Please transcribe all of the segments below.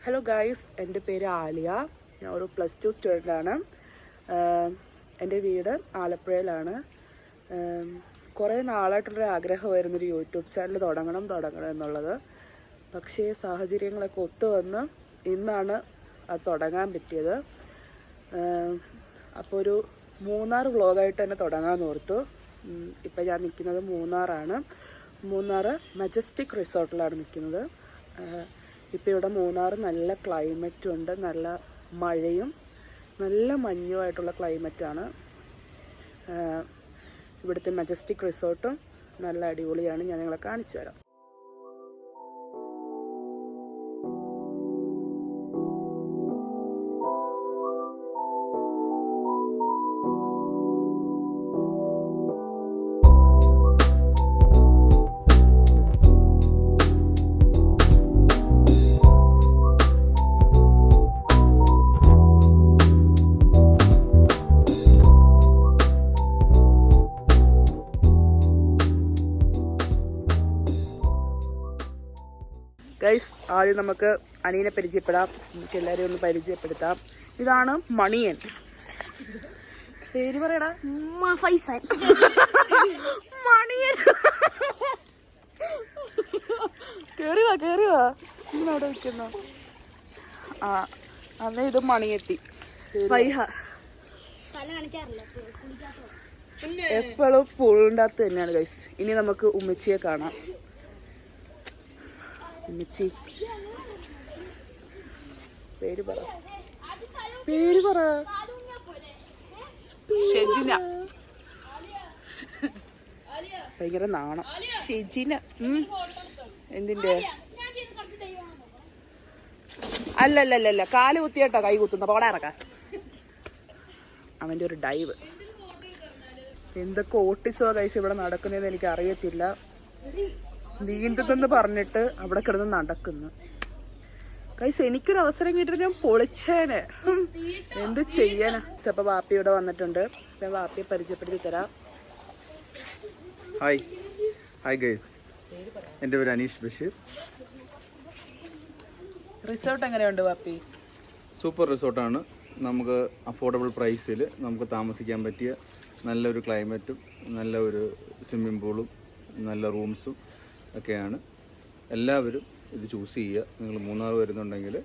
Hello guys, എൻ്റെ പേര് ആലിയ. ഞാൻ ഒരു +2 സ്റ്റുഡൻ്റാണ്. എൻ്റെ വീട് ആലപ്പുഴയിലാണ്. കുറേ നാളായിട്ടുള്ളൊരു ആഗ്രഹമായിരുന്നൊരു യൂട്യൂബ് ചാനൽ തുടങ്ങണം എന്നുള്ളത്. പക്ഷേ സാഹചര്യങ്ങളൊക്കെ ഒത്തു വന്ന് ഇന്നാണ് അത് തുടങ്ങാൻ പറ്റിയത്. അപ്പോൾ ഒരു മൂന്നാർ വ്ളോഗായിട്ട് തന്നെ തുടങ്ങാമെന്ന് ഓർത്തു. ഇപ്പം ഞാൻ നിൽക്കുന്നത് മൂന്നാറാണ്. മൂന്നാർ മജസ്റ്റിക് റിസോർട്ടിലാണ് നിൽക്കുന്നത്. ഇപ്പോൾ ഇവിടെ മൂന്നാർ നല്ല ക്ലൈമറ്റും ഉണ്ട്, നല്ല മഴയും നല്ല മഞ്ഞുമായിട്ടുള്ള ക്ലൈമറ്റാണ്. ഇവിടുത്തെ മജസ്റ്റിക് റിസോർട്ടും നല്ല അടിപൊളിയാണ്. ഞാൻ നിങ്ങളെ കാണിച്ചു തരാം. ഗൈസ്, ആദ്യം നമുക്ക് അനിയനെ പരിചയപ്പെടാം. നമുക്ക് എല്ലാവരെയും ഒന്ന് പരിചയപ്പെടുത്താം. ഇതാണ് മണിയൻ. പേര് പറയടാ. മണിയൻ. കേറി വാ ഇന്നവിടെ നിൽക്കുന്നു. അന്ന് ഇത് മണിയെത്തി. എപ്പോഴും പൂളിൻ്റെ തന്നെയാണ് ഗൈസ്. ഇനി നമുക്ക് ഉമ്മച്ചിയെ കാണാം. ഉമ്മച്ചി, പേര് പറ. ഷെജിന. ഭയങ്കര നാണം. ഷെജിന. എന്തിന്റെ? അല്ലല്ലല്ല, കാല് കുത്തിയാട്ടോ കൈ കുത്തുന്ന. പോടാ ഇറക്കാൻ. അവന്റെ ഒരു ഡൈവ്. എന്തൊക്കെ ഓട്ടിസോ കൈസ് ഇവിടെ നടക്കുന്നതെന്ന് എനിക്ക് അറിയത്തില്ല. നീന്തുന്നെന്ന് പറഞ്ഞിട്ട് അവിടെ കിടന്ന് നടക്കുന്നു. കൈസ്, എനിക്കൊരു അവസരം കിട്ടിയിട്ട് ഞാൻ പൊളിച്ചേനെ. എന്ത് ചെയ്യാനാ. ചിലപ്പോ വാപ്പി ഇവിടെ വന്നിട്ടുണ്ട്. ഞാൻ വാപ്പിയെ പരിചയപ്പെടുത്തി തരാം. ഹായ് ഗൈസ്, എൻ്റെ പേര് അനീഷ് ബഷീർ. റിസോർട്ട് എങ്ങനെയുണ്ട് വാപ്പി? സൂപ്പർ റിസോർട്ടാണ്. നമുക്ക് അഫോർഡബിൾ പ്രൈസിൽ നമുക്ക് താമസിക്കാൻ പറ്റിയ നല്ലൊരു ക്ലൈമറ്റും നല്ല ഒരു സ്വിമ്മിംഗ് പൂളും നല്ല റൂംസും ഒക്കെയാണ്. എല്ലാവരും ഇത് ചൂസ് ചെയ്യുക. നിങ്ങൾ മൂന്നാർ വരുന്നുണ്ടെങ്കിൽ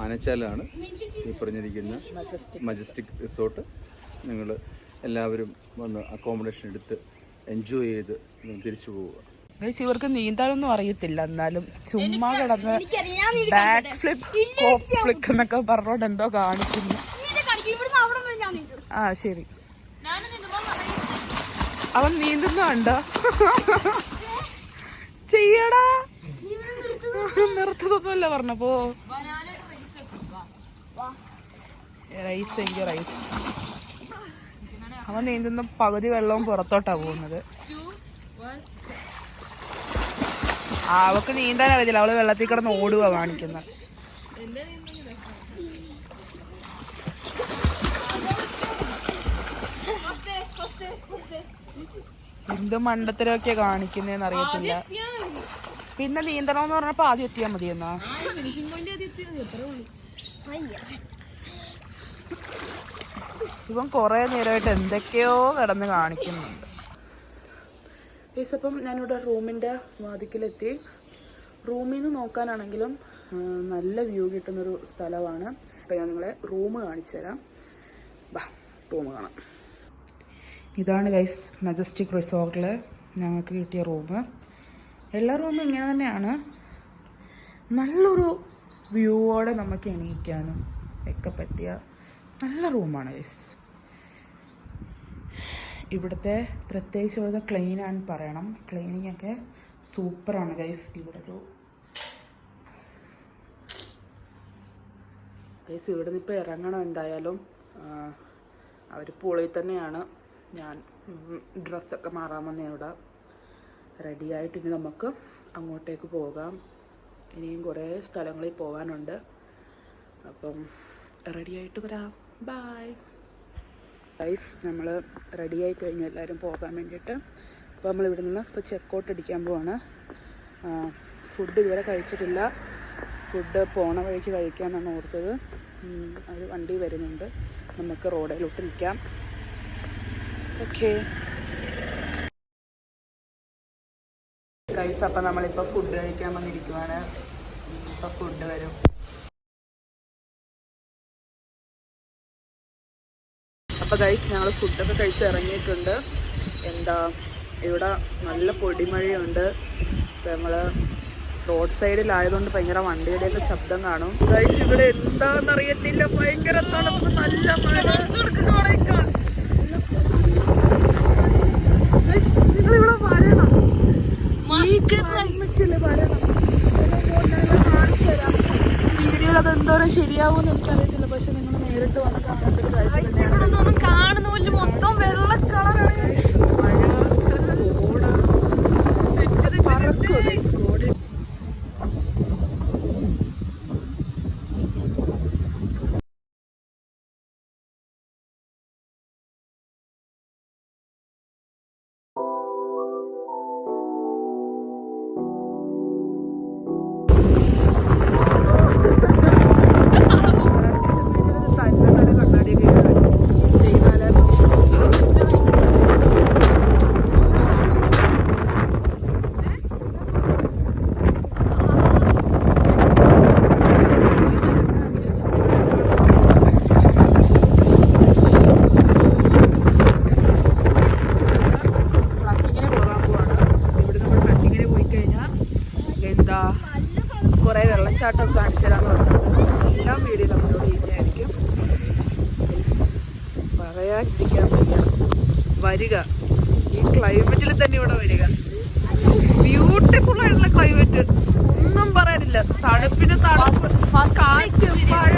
ആനച്ചാലാണ് ഈ പറഞ്ഞിരിക്കുന്ന മജസ്റ്റിക് റിസോർട്ട്. നിങ്ങൾ എല്ലാവരും വന്ന് അക്കോമഡേഷൻ എടുത്ത് എൻജോയ് ചെയ്ത് തിരിച്ചു പോവുക. ഇവർക്ക് നീന്താനൊന്നും അറിയത്തില്ല, എന്നാലും ചുമ്മാ കിടന്ന് ബാക്ക് ഫ്ലിപ്പ് എന്നൊക്കെ പറഞ്ഞോണ്ട് എന്തോ കാണിക്കുന്നു. ആ ശരി, അവൻ നീന്തുന്നുണ്ടോ? ചെയ്യടാ. നിർത്തതൊന്നുമല്ല പറഞ്ഞപ്പോ. റൈസ്. അവൻ നീന്തുന്ന പകുതി വെള്ളവും പുറത്തോട്ടാ പോകുന്നത്. അവക്ക് നീന്താൻ അറിയത്തില്ല, അവള് വെള്ളത്തിൽ കിടന്ന് ഓടുക കാണിക്കുന്നത്. എന്ത് മണ്ടത്തരമൊക്കെ കാണിക്കുന്നേന്ന് അറിയത്തില്ല. പിന്നെ നീന്തണമെന്ന് പറഞ്ഞപ്പോ ആദ്യം എത്തിയാ മതിയെന്നാ. ഇവൻ കൊറേ നേരമായിട്ട് എന്തൊക്കെയോ കിടന്ന് കാണിക്കുന്നുണ്ട്. അപ്പം ഞാനിവിടെ റൂമിന്റെ വാതിക്കലെത്തി. റൂമിൽ നിന്ന് നോക്കാനാണെങ്കിലും നല്ല വ്യൂ കിട്ടുന്നൊരു സ്ഥലമാണ്. അപ്പൊ ഞാൻ നിങ്ങളെ റൂം കാണിച്ചു തരാം. റൂം കാണാം. ഇതാണ് ഗൈസ് മജസ്റ്റിക് റിസോർട്ടിൽ ഞങ്ങൾക്ക് കിട്ടിയ റൂം. എല്ലാ റൂമും ഇങ്ങനെ തന്നെയാണ്. നല്ലൊരു വ്യൂവോടെ നമുക്ക് എണീക്കാനും ഒക്കെ പറ്റിയ നല്ല റൂമാണ് ഗൈസ്. ഇവിടുത്തെ പ്രത്യേകിച്ച് ഇവിടുത്തെ ക്ലീൻ ആൻഡ് പറയണം. ക്ലീനിങ് ഒക്കെ സൂപ്പറാണ് ഗൈസ്. ഇവിടെ നിന്ന് ഇപ്പോൾ ഇറങ്ങണം എന്തായാലും. അവർ പുളിയിൽ തന്നെയാണ്. ഞാൻ ഡ്രസ്സൊക്കെ മാറാൻ വന്നേ ഇവിടെ റെഡിയായിട്ട്. ഇനി നമുക്ക് അങ്ങോട്ടേക്ക് പോകാം. ഇനിയും കുറേ സ്ഥലങ്ങളിൽ പോകാനുണ്ട്. അപ്പം റെഡിയായിട്ട് വരാം. Bye guys. നമ്മൾ റെഡിയായി കഴിഞ്ഞു എല്ലാവരും പോകാൻ വേണ്ടിയിട്ട്. അപ്പോൾ നമ്മളിവിടെ നിന്ന് ഇപ്പോൾ ചെക്കൗട്ട് അടിക്കാൻ പോവാണ്. ഫുഡ് ഇതുവരെ കഴിച്ചിട്ടില്ല. ഫുഡ് പോണ വഴിക്ക് കഴിക്കാമെന്നാണ് ഓർത്തത്. ഒരു വണ്ടി വരുന്നുണ്ട്, നമുക്ക് റോഡിലോട്ട് നിൽക്കാം. ഓക്കെ ഗൈസ്, അപ്പം നമ്മളിപ്പോൾ ഫുഡ് കഴിക്കാൻ വന്നിരിക്കുവാണ്. ഇപ്പോൾ ഫുഡ് വരും. അപ്പോൾ ഗൈസ്, ഞങ്ങൾ ഫുഡൊക്കെ കഴിച്ച് ഇറങ്ങിയിട്ടുണ്ട്. ഇവിടെ നല്ല പൊടിമഴയുണ്ട്. ഞങ്ങൾ റോഡ് സൈഡിലായതുകൊണ്ട് ഭയങ്കര വണ്ടിയുടെയൊക്കെ ശബ്ദം കാണും. ഗൈസ്, ഇവിടെ എന്താണെന്നറിയത്തില്ല, ഭയങ്കര തണുപ്പ്, നല്ല മഴ. നിങ്ങളിവിടെ വരണം, കാണിച്ചു തരാം. വീഡിയോയിൽ അത് എന്തോരം ശരിയാവുമെന്ന് എനിക്കറിയത്തില്ല, പക്ഷെ നിങ്ങൾ നേരിട്ട് വന്ന് കാണേണ്ട ഒരു കാഴ്ച. കാണുന്ന പോലെ മൊത്തം വെള്ള കളറാണ്. കുറേ വെള്ളച്ചാട്ടം കാണിച്ചു തരാമെന്ന് പറഞ്ഞിട്ടുണ്ട്. എല്ലാം വീഡിയോ നമ്മളോട് ചെയ്യുന്നതായിരിക്കും. പറയാതിരിക്കാൻ പറ്റില്ല, വരിക. ഈ ക്ലൈമറ്റിൽ തന്നെ ഇവിടെ വരിക. ബ്യൂട്ടിഫുൾ ആയിട്ടുള്ള ക്ലൈമറ്റ്, ഒന്നും പറയാനില്ല. തണുപ്പിന് തണുപ്പ്, കാറ്റ്, മഴ.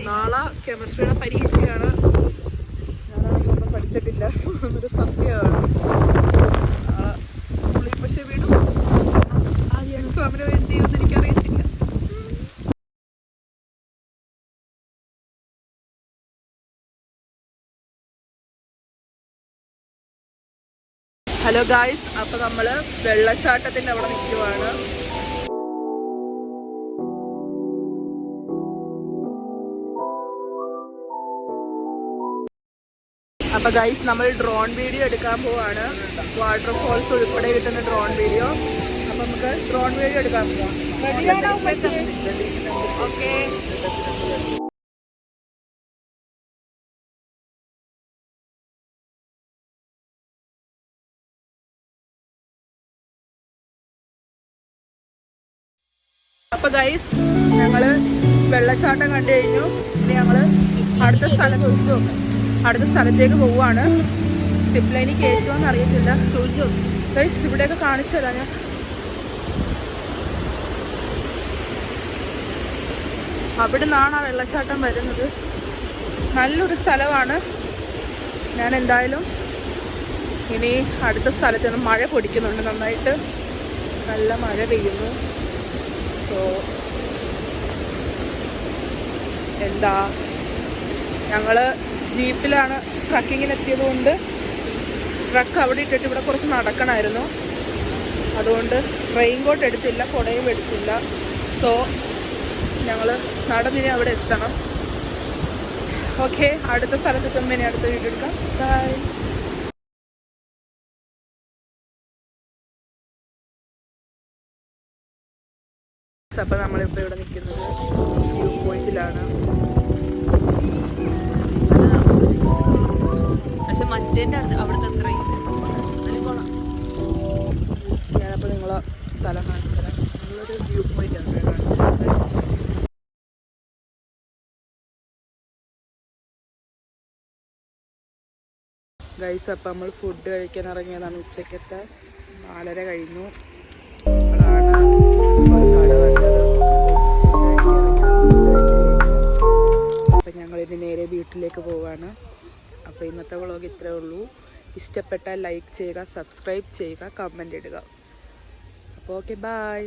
നാളെ കെമിസ്ട്രിയുടെ പരീക്ഷയാണ്. ഞാനതൊന്നും പഠിച്ചിട്ടില്ല എന്നൊരു സത്യമാണ്. നാളെ സ്കൂളിൽ പക്ഷെ വീടും ആ എക്സാമിനോ എന്ത് ചെയ്യുമെന്ന് എനിക്കറിയത്തില്ല. ഹലോ ഗായ്സ്, അപ്പോൾ നമ്മൾ വെള്ളച്ചാട്ടത്തിൻ്റെ അവിടെ നിൽക്കുവാണ്. അപ്പോൾ ഗൈസ്, നമ്മൾ ഡ്രോൺ വീഡിയോ എടുക്കാൻ പോവാണ്. വാട്ടർഫോൾസ് ഉൾപ്പെടെ കിട്ടുന്ന ഡ്രോൺ വീഡിയോ. അപ്പോൾ നമുക്ക് ഡ്രോൺ വീഡിയോ എടുക്കാൻ പോവാം. ഓക്കെ. അപ്പോൾ ഗൈസ്, ഞങ്ങൾ വെള്ളച്ചാട്ടം കണ്ടു കഴിഞ്ഞു. ഇനി ഞങ്ങൾ അടുത്ത സ്ഥലത്തേക്ക് പോവുകയാണ്. സിപ്പ് ലൈനിൽ കയറ്റുമോയെന്ന് അറിയത്തില്ല, ചോദിച്ചു. ഗൈസ്, ഇവിടെയൊക്കെ കാണിച്ചു തരാം ഞാൻ. അവിടെ നിന്നാണ് ആ വെള്ളച്ചാട്ടം വരുന്നത്. നല്ലൊരു സ്ഥലമാണ്. ഞാൻ എന്തായാലും ഇനി അടുത്ത സ്ഥലത്ത് നിന്ന് മഴ പൊടിക്കുന്നുണ്ട് നന്നായിട്ട്. നല്ല മഴ പെയ്യുന്നു. സോ ഞങ്ങൾ ജീപ്പിലാണ് ട്രക്കിങ്ങിനെത്തിയത് കൊണ്ട് ട്രക്ക് അവിടെ ഇട്ടിട്ട് ഇവിടെ കുറച്ച് നടക്കണമായിരുന്നു. അതുകൊണ്ട് റെയിൻ കോട്ട് എടുത്തില്ല, കുടയും എടുത്തില്ല. സോ ഞങ്ങൾ നടന്നിനി അവിടെ എത്തണം. ഓക്കെ, അടുത്ത സ്ഥലത്തെത്തുമ്പോൾ ഇനി അടുത്ത വീഡിയോ എടുക്കാം. ബൈ. അപ്പോൾ നമ്മളിപ്പോൾ ഇവിടെ നിൽക്കുന്നത് വ്യൂ പോയിന്റിലാണ്. പക്ഷെ മറ്റേൻ്റെ അവിടുത്തെ അത്രയും ഞാനപ്പോൾ നിങ്ങളെ സ്ഥലം കാണിച്ചു തരാം. നല്ലൊരു വ്യൂ പോയിന്റ് ആണ് കാണിച്ചു തരാം. ഗൈസ്, അപ്പം നമ്മൾ ഫുഡ് കഴിക്കാൻ ഇറങ്ങിയതാണ്. ഉച്ചക്കത്തെ 4:30 കഴിഞ്ഞു. അപ്പോഴാണ് ഒരു കട കണ്ടത്. അപ്പം ഞങ്ങളിനി നേരെ വീട്ടിലേക്ക് പോവാണ്. അപ്പോൾ ഇന്നത്തെ വ്ളോഗ് ഇത്രേ ഉള്ളൂ. ഇഷ്ടപ്പെട്ടാൽ ലൈക്ക് ചെയ്യുക, സബ്സ്ക്രൈബ് ചെയ്യുക, കമൻ്റ് ഇടുക. അപ്പോൾ ഓക്കെ, ബൈ.